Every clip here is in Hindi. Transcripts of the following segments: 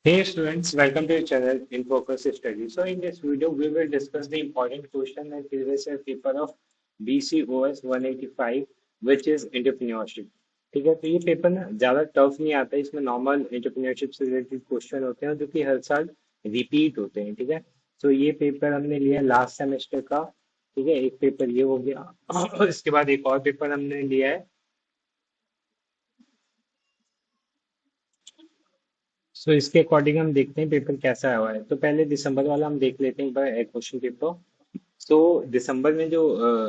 Hey students, welcome to your channel in Focus Study. So in this video, we will discuss the important question and previous year paper of BCOS 185, which is entrepreneurship. ठीक है, तो ये पेपर ना ज्यादा टफ नहीं आता है, इसमें नॉर्मल entrepreneurship से रिलेटेड क्वेश्चन होते हैं जो कि हर साल रिपीट होते हैं। ठीक है, तो ये पेपर हमने लिया लास्ट सेमेस्टर का। ठीक है, एक पेपर ये हो गया और इसके बाद एक और पेपर हमने लिया है। सो इसके अकॉर्डिंग हम देखते हैं पेपर कैसा आया हुआ है। तो पहले दिसंबर वाला हम देख लेते हैं एक बार क्वेश्चन पेपर। सो दिसंबर में जो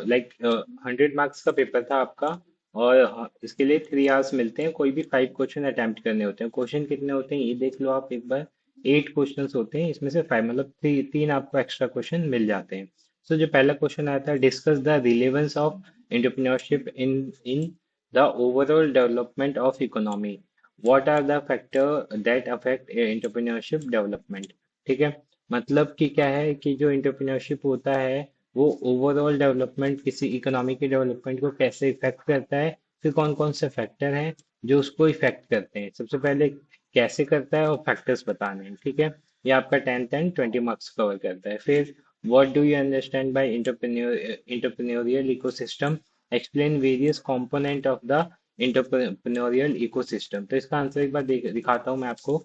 100 मार्क्स का पेपर था आपका, और इसके लिए 3 आवर्स मिलते हैं। कोई भी 5 क्वेश्चन अटेम्प्ट करने होते हैं। क्वेश्चन कितने होते हैं ये देख लो आप एक बार। 8 क्वेश्चन होते हैं, इसमें से 5 मतलब तीन आपको एक्स्ट्रा क्वेश्चन मिल जाते हैं। सो जो पहला क्वेश्चन आया था, discuss the relevance of entrepreneurship in in the overall development of economy. What are the factor that affect entrepreneurship development. ठीक है, मतलब कि क्या है कि जो एंटरप्रेन्योरशिप होता है वो ओवरऑल डेवलपमेंट, किसी इकोनॉमी के डेवलपमेंट को कैसे इफेक्ट करता है। फिर कौन कौन से फैक्टर हैं जो उसको इफेक्ट करते हैं। सबसे पहले कैसे करता है और फैक्टर्स बताने हैं। ठीक है, ये आपका 10 एंड 20 मार्क्स कवर करता है। फिर what do you understand by entrepreneurial ecosystem, explain various component of the entrepreneurial ecosystem. तो इसका आंसर एक बार दिखाता हूँ मैं आपको।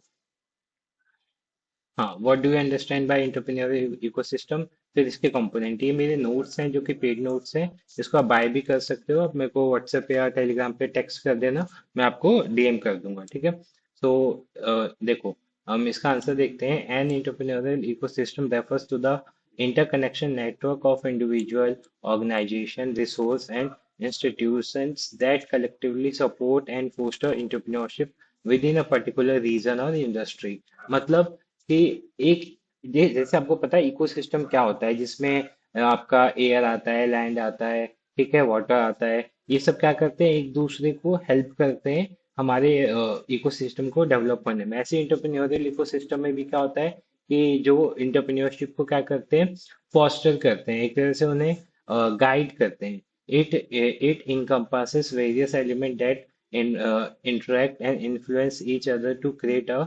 हाँ, what do you understand by entrepreneurial ecosystem. फिर इसके कंपोनेंट, ये मेरे नोट्स हैं जो कि पेड नोट्स हैं। इसको आप बाय भी कर सकते हो, आप मेरे को व्हाट्सएप या टेलीग्राम पे टेक्स्ट कर देना, मैं आपको डीएम कर दूंगा। ठीक है, तो देखो, हम इसका आंसर देखते हैं। An entrepreneurial ecosystem refers to the interconnection network of individual organization resource and institutions that collectively support and foster entrepreneurship within a particular region or industry। मतलब कि एक, ये जैसे आपको पता है इकोसिस्टम क्या होता है, जिसमें आपका एयर आता है, लैंड आता है, ठीक है, वाटर आता है। ये सब क्या करते हैं, एक दूसरे को हेल्प करते हैं हमारे इकोसिस्टम को डेवलप करने में। ऐसे इंटरप्रेन्योरियल इकोसिस्टम में भी क्या होता है कि जो इंटरप्रेन्योरशिप को क्या करते हैं, फॉस्टर करते हैं, एक तरह से उन्हें गाइड करते हैं। It encompasses various elements that interact and influence each other to create a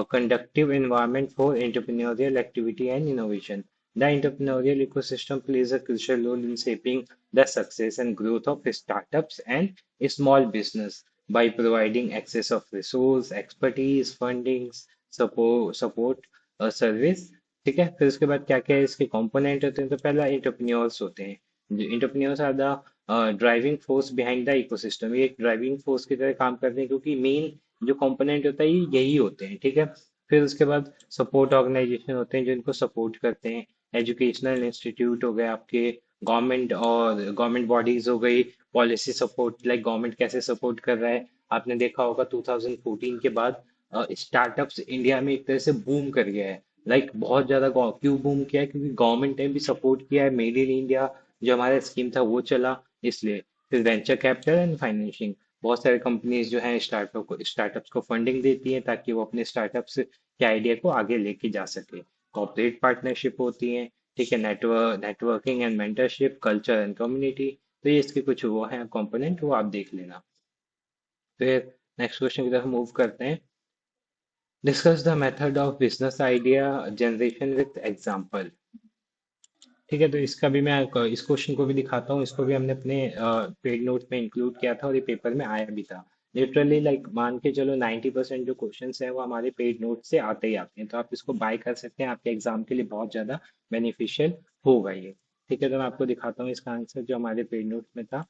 conductive environment for entrepreneurial activity and innovation. The entrepreneurial ecosystem plays a crucial role in shaping the success and growth of startups and small business by providing access of resource, expertise, fundings, support service. ठीक है, फिर उसके बाद क्या क्या है इसके कंपोनेंट होते हैं। तो पहला इंटरप्रेन्योर्स होते हैं। Entrepreneurs are the driving force behind the ecosystem. ये एक ड्राइविंग फोर्स की तरह काम करते हैं, क्योंकि मेन जो कंपोनेंट होता है ये यही होते हैं। ठीक है, फिर उसके बाद सपोर्ट ऑर्गेनाइजेशन होते हैं जो इनको सपोर्ट करते हैं। एजुकेशनल इंस्टीट्यूट हो गए आपके, गवर्नमेंट और गवर्नमेंट बॉडीज हो गई, पॉलिसी सपोर्ट, लाइक गवर्नमेंट कैसे सपोर्ट कर रहा है। आपने देखा होगा 2014 के बाद स्टार्टअप्स इंडिया में एक तरह से बूम कर गया है। लाइक बहुत ज्यादा क्यों बूम किया है, क्योंकि गवर्नमेंट ने भी सपोर्ट किया है। मेड इन इंडिया जो हमारा स्कीम था वो चला, इसलिए। फिर वेंचर कैपिटल एंड फाइनेंसिंग, बहुत सारे कंपनीज जो हैं स्टार्टअप्स को फंडिंग देती हैं ताकि वो अपने स्टार्टअप्स के आइडिया को आगे लेके जा सके। कॉर्पोरेट पार्टनरशिप होती है। ठीक है, networking and mentorship, culture and community. तो ये इसके कुछ वो हैं कंपोनेंट, वो आप देख लेना। फिर नेक्स्ट क्वेश्चन की तरफ मूव करते हैं। Discuss the method of business idea generation with example. ठीक है, तो इसका भी मैं इस क्वेश्चन को भी दिखाता हूँ। इसको भी हमने अपने पेड नोट्स में इंक्लूड किया था और ये पेपर में आया भी था। लिटरली लाइक मान के चलो 90% जो क्वेश्चंस हैं वो हमारे पेड नोट से आते ही आते हैं। तो आप इसको बाय कर सकते हैं, आपके एग्जाम के लिए बहुत ज़्यादा बेनिफिशियल होगा ये। ठीक है, तो मैं आपको दिखाता हूँ इसका आंसर जो हमारे पेड नोट्स में था।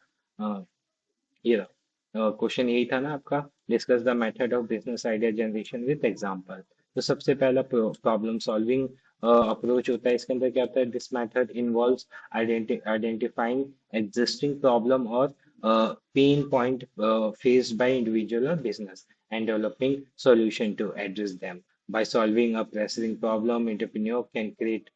ये रहा क्वेश्चन, यही था ना आपका, discuss the method of business idea generation with example. तो सबसे पहला प्रॉब्लम सॉल्विंग अप्रोच होता है। इसके अंदर क्या होता है, this method involves identifying existing problem और pain point faced by individual और business and developing solution to address them. By solving a pressing problem, entrepreneur can create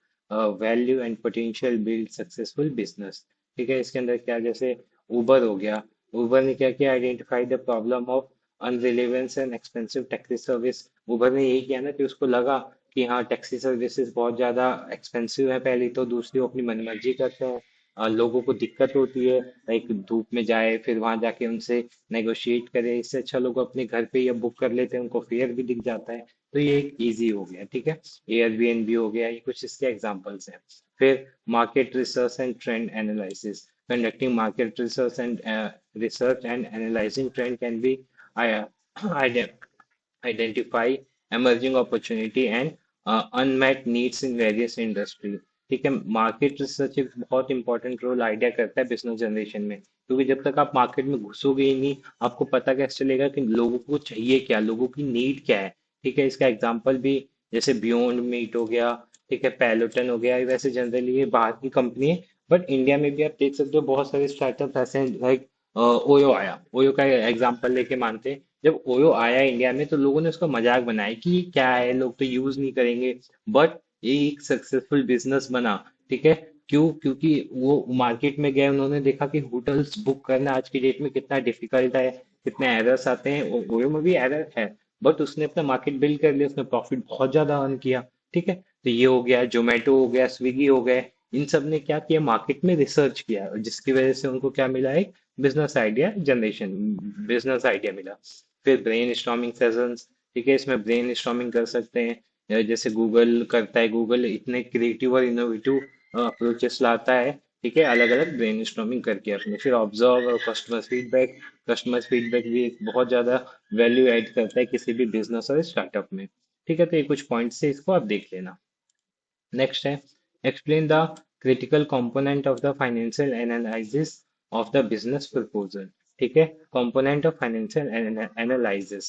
value and potential build successful business। ठीक है, इसके अंदर क्या, जैसे उबर हो गया। उबर ने क्या किया, identify the problem of unrelevance and expensive taxi service. Uber ने यही किया ना कि उसको लगा कि हाँ टैक्सी सर्विसेज बहुत ज़्यादा एक्सपेंसिव है, पहली तो, दूसरी वो अपनी मनमर्जी करते हैं। लोगों को दिक्कत होती है, लाइक धूप में जाए फिर वहां जाके उनसे नेगोशिएट करे, इससे अच्छा लोग अपने घर पे ही बुक कर लेते हैं, उनको फेयर भी दिख जाता है। तो ये एक इजी हो गया, ठीक है। एयरबीएनबी हो गया, ये कुछ इसके एग्जांपल्स हैं। फिर market research and trend analysis, conducting market research and analysing trend can be identify emerging opportunity and unmet needs in various industry। ठीक है, मार्केट रिसर्च एक बहुत इंपॉर्टेंट रोल आइडिया करता है बिजनेस जनरेशन में, क्योंकि जब तक आप मार्केट में घुसोगे ही नहीं, आपको पता कैसे चलेगा कि लोगों को चाहिए क्या, लोगों की नीड क्या है। ठीक है, इसका एग्जांपल भी जैसे बियॉन्ड मीट हो गया, ठीक है, पेलोटन हो गया, ये वैसे जनरली ये बाहर की कंपनी है, बट इंडिया में भी आप देख सकते हो बहुत सारे स्टार्टअप ऐसे हैं, लाइक ओयो आया, ओयो का एग्जांपल लेके मानते हैं। जब ओयो आया इंडिया में तो लोगों ने उसका मजाक बनाया कि ये क्या है, लोग तो यूज नहीं करेंगे, बट ये एक सक्सेसफुल बिजनेस बना। ठीक है, क्यों? क्योंकि वो मार्केट में गए, उन्होंने देखा कि होटल्स बुक करना आज की डेट में कितना डिफिकल्ट है, कितने एरर्स आते हैं, ओयो में भी एरर है, बट उसने अपना मार्केट बिल्ड कर लिया, उसने प्रॉफिट बहुत ज्यादा अर्न किया। ठीक है, तो ये हो गया, जोमेटो हो गया, स्विगी हो गए, इन सब ने क्या किया, मार्केट में रिसर्च किया, और जिसकी वजह से उनको क्या मिला, एक business idea generation, business idea मिला। फिर ब्रेन स्टॉर्मिंग सेशंस, ठीक है, इसमें ब्रेन स्टॉर्मिंग कर सकते हैं, जैसे गूगल करता है, गूगल इतने क्रिएटिव और इनोवेटिव अप्रोचेस लाता है, ठीक है, अलग अलग ब्रेन स्टॉर्मिंग करके अपने। फिर ऑब्जर्व और कस्टमर फीडबैक भी एक बहुत ज्यादा वैल्यू ऐड करता है किसी भी बिजनेस और स्टार्टअप में। ठीक है, तो ये कुछ पॉइंट्स है, इसको आप देख लेना। नेक्स्ट है, explain the critical component of the financial analysis of the business proposal. ठीक है, कंपोनेंट ऑफ फाइनेंशियल एनालिसिस,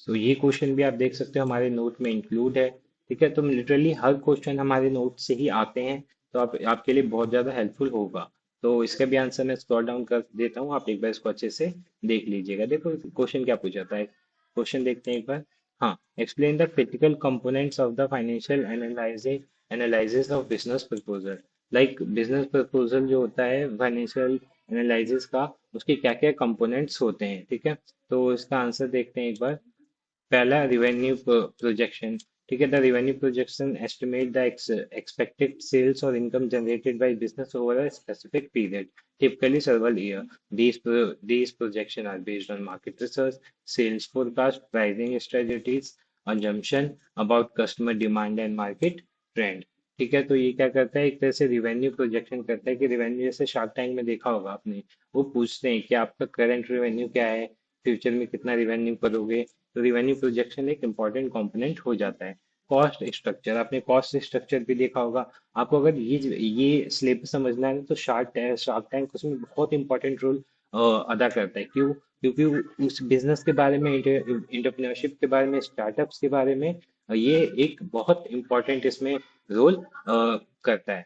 तो ये क्वेश्चन भी आप देख सकते हो हमारे नोट में इंक्लूड है। ठीक है, तो लिटरली हर क्वेश्चन हमारे नोट से ही आते हैं, तो आप आपके लिए बहुत ज़्यादा हेल्पफुल होगा। तो इसका भी आंसर मैं स्क्रॉल डाउन कर देता हूँ, आप एक बार इसको अच्छे से देख लीजिएगा। देखो क्वेश्चन क्या पूछा था, क्वेश्चन देखते हैं एक बार। हाँ, explain the critical components of the financial analysis of business proposal. Like business proposal जो होता है फाइनेंशियल एनालिसिस का, उसके क्या क्या कंपोनेंट्स होते हैं। ठीक है, तो इसका आंसर देखते हैं एक बार। पहला रिवेन्यू प्रोजेक्शन, ठीक है, the revenue projection estimate the expected sales और income generated by business over a specific period, typically several year. These projections are based on market research, sales forecast, pricing strategies, assumption about customer demand and market trend। ठीक है, तो ये क्या करता है, एक तरह से रिवेन्यू प्रोजेक्शन करता है कि रिवेन्यू, जैसे शार्क टैंक में देखा होगा आपने, वो पूछते हैं कि आपका करंट रिवेन्यू क्या है, फ्यूचर में कितना रिवेन्यू करोगे। तो रिवेन्यू प्रोजेक्शन एक इंपॉर्टेंट कंपोनेंट हो जाता है। कॉस्ट स्ट्रक्चर, आपने कॉस्ट स्ट्रक्चर भी देखा होगा। आपको अगर ये सिलेबस समझना है तो शार्क टैंक उसमें बहुत इंपॉर्टेंट रोल अदा करता है। क्यों? क्योंकि उस बिजनेस के बारे में, इंटरप्रेन्योरशिप के बारे में, स्टार्टअप्स के बारे में ये एक बहुत इंपॉर्टेंट इसमें रोल करता है।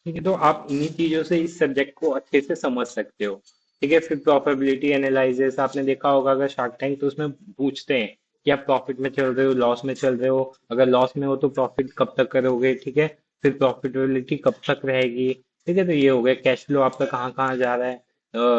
ठीक है, तो आप इन्हीं चीजों से इस सब्जेक्ट को अच्छे से समझ सकते हो। ठीक है, फिर प्रॉफिटेबिलिटी एनालिसिस आपने देखा होगा अगर शार्क टैंक, तो उसमें पूछते हैं कि आप प्रॉफिट में चल रहे हो, लॉस में चल रहे हो, अगर लॉस में हो तो प्रॉफिट कब तक करोगे। ठीक है, फिर प्रॉफिटेबिलिटी कब तक रहेगी। ठीक है, तो ये हो गया, कैश फ्लो आपका कहाँ कहाँ जा रहा है,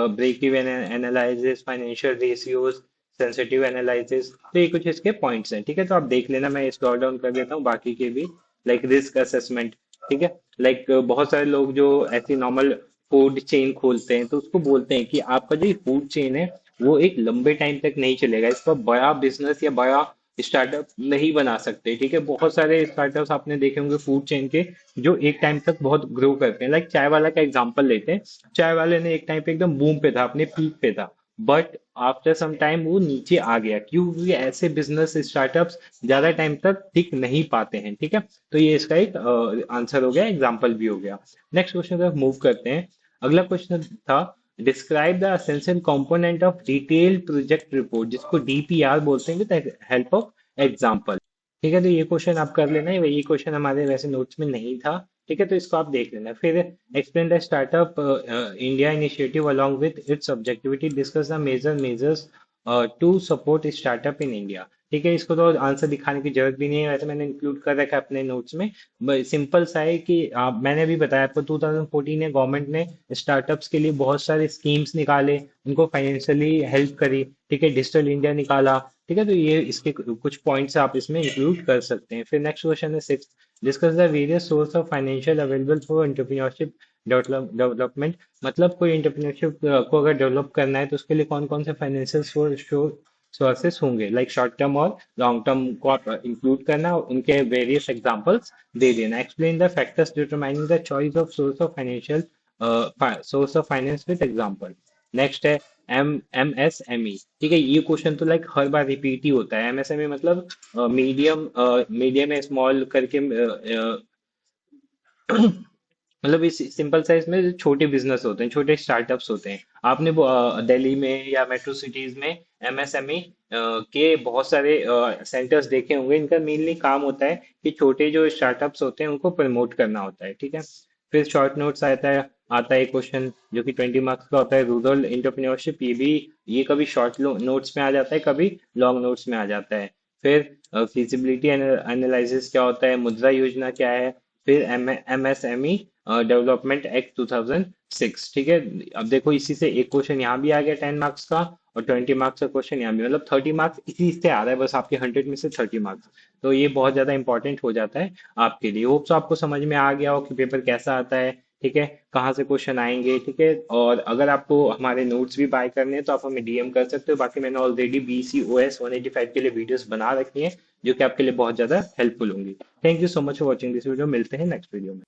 break even analysis, financial ratios, sensitive analysis, तो ये कुछ इसके पॉइंट्स हैं। ठीक है, तो आप देख लेना, मैं स्क्रॉल डाउन कर देता हूँ बाकी के भी, लाइक रिस्क असेसमेंट। ठीक है, लाइक बहुत सारे लोग जो ऐसी नॉर्मल फूड चेन खोलते हैं, तो उसको बोलते हैं कि आपका जो फूड चेन है वो एक लंबे टाइम तक नहीं चलेगा, इसका बड़ा बिजनेस या बड़ा स्टार्टअप नहीं बना सकते। ठीक है, बहुत सारे स्टार्टअप्स आपने देखे होंगे फूड चेन के, जो एक टाइम तक बहुत ग्रो करते हैं। लाइक चाय वाला का एग्जांपल लेते हैं, चाय वाले ने एक टाइम पे एकदम बूम पे था, अपने पीक पे था, बट आफ्टर सम टाइम वो नीचे आ गया। क्योंकि ऐसे बिजनेस स्टार्टअप्स ज्यादा टाइम तक टिक नहीं पाते हैं। ठीक है, तो ये इसका एक आंसर हो गया, एग्जाम्पल भी हो गया। नेक्स्ट क्वेश्चन तरफ मूव करते हैं। अगला क्वेश्चन था, describe the essential component of detailed project report, जिसको डीपीआर बोलते हैं, विद हेल्प ऑफ एग्जाम्पल। ठीक है, तो ये क्वेश्चन आप कर लेना, ये क्वेश्चन हमारे वैसे नोट्स में नहीं था। ठीक है, तो इसको आप देख लेना। फिर explain the startup India initiative along with its objectivity, discuss the measures to support startup in India. ठीक है, इसको तो आंसर दिखाने की जरूरत भी नहीं है, वैसे मैंने इंक्लूड कर रखा है अपने नोट्स में। सिंपल सा है कि मैंने अभी बताया आपको, 2014 में गवर्नमेंट ने स्टार्टअप्स के लिए बहुत सारे स्कीम्स निकाले, उनको फाइनेंशियली हेल्प करी। ठीक है, डिजिटल इंडिया निकाला। ठीक है, तो ये इसके कुछ पॉइंट्स आप इसमें इंक्लूड कर सकते हैं। फिर नेक्स्ट क्वेश्चन है six, discuss the various source of financial available for entrepreneurship development. मतलब कोई एंटरप्रेन्योरशिप को अगर डेवलप करना है तो उसके लिए कौन कौन से फाइनेंशियल सोर्सेस होंगे, लाइक शॉर्ट टर्म और लॉन्ग टर्म को आप इंक्लूड करना और उनके वेरियस एग्जांपल्स दे देना। Explain the factors determining the choice of source of financial source of finance with example. Next है एमएसएमई। ठीक है, ये क्वेश्चन तो लाइक हर बार रिपीट ही होता है। एमएसएमई मतलब मीडियम है स्मॉल करके मतलब इस सिंपल साइज में जो छोटे बिजनेस होते हैं, छोटे स्टार्टअप्स होते हैं। आपने वो दिल्ली में या मेट्रो सिटीज में एमएसएमई के बहुत सारे सेंटर्स देखे होंगे। इनका मेनली काम होता है कि छोटे जो स्टार्टअप्स होते हैं उनको प्रमोट करना होता है। ठीक है, फिर शॉर्ट नोट्स आता है क्वेश्चन जो कि 20 मार्क्स का होता है, रूरल एंटरप्रेन्योरशिप। ये कभी शॉर्ट नोट्स में आ जाता है, कभी लॉन्ग नोट्स में आ जाता है। फिर फिजिबिलिटी एनालिसिस क्या होता है, मुद्रा योजना क्या है, फिर एमएसएमई डेवलपमेंट एक्ट 2006। ठीक है, अब देखो इसी से एक क्वेश्चन यहाँ भी आ गया 10 मार्क्स का, और 20 मार्क्स का क्वेश्चन यहाँ भी, मतलब 30 मार्क्स इसी से आ रहा है बस, आपके 100 में से 30 मार्क्स। तो ये बहुत ज्यादा इंपॉर्टेंट हो जाता है आपके लिए। होप्स आपको समझ में आ गया हो कि पेपर कैसा आता है, ठीक है, कहाँ से क्वेश्चन आएंगे। ठीक है, और अगर आपको हमारे नोट्स भी बाय करने हैं तो आप हमें डीएम कर सकते हो। बाकी मैंने ऑलरेडी BCOS 185 के लिए वीडियोस बना रखी हैं जो कि आपके लिए बहुत ज्यादा हेल्पफुल होंगी। Thank you so much for watching this video. मिलते हैं नेक्स्ट वीडियो में।